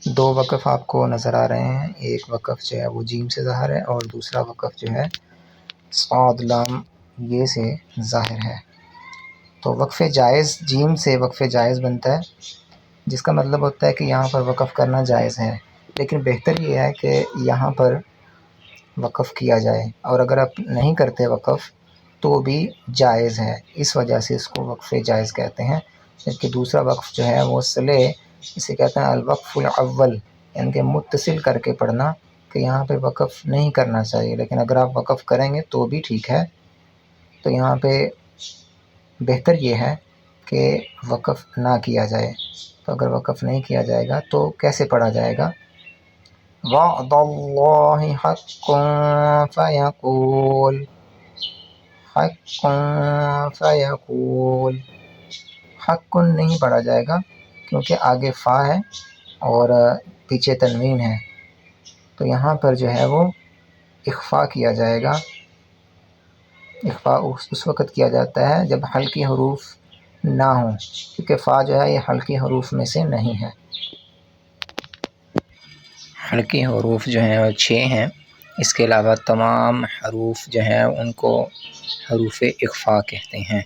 دو وقف آپ کو نظر آ رہے ہیں، ایک وقف جو ہے وہ جیم سے ظاہر ہے اور دوسرا وقف جو ہے صاد لام یہ سے ظاہر ہے۔ تو وقف جائز جیم سے وقف جائز بنتا ہے، جس کا مطلب ہوتا ہے کہ یہاں پر وقف کرنا جائز ہے، لیکن بہتر یہ ہے کہ یہاں پر وقف کیا جائے، اور اگر آپ نہیں کرتے وقف تو بھی جائز ہے، اس وجہ سے اس کو وقف جائز کہتے ہیں۔ جبکہ دوسرا وقف جو ہے وہ صلے، اسے کہتے ہیں الوقف الاول، یعنی کہ متصل کر کے پڑھنا، کہ یہاں پہ وقف نہیں کرنا چاہیے، لیکن اگر آپ وقف کریں گے تو بھی ٹھیک ہے۔ تو یہاں پہ بہتر یہ ہے کہ وقف نہ کیا جائے۔ تو اگر وقف نہیں کیا جائے گا تو کیسے پڑھا جائے گا؟ وعد اللہ حق فیقول، حق فیقول، حق نہیں پڑھا جائے گا کیونکہ آگے فا ہے اور پیچھے تنوین ہے، تو یہاں پر جو ہے وہ اخفا کیا جائے گا۔ اخفا اس وقت کیا جاتا ہے جب حلقی حروف نہ ہوں، کیونکہ فا جو ہے یہ حلقی حروف میں سے نہیں ہے۔ حلقی حروف جو ہیں وہ 6 ہیں، اس کے علاوہ تمام حروف جو ہیں ان کو حروف اخفا کہتے ہیں۔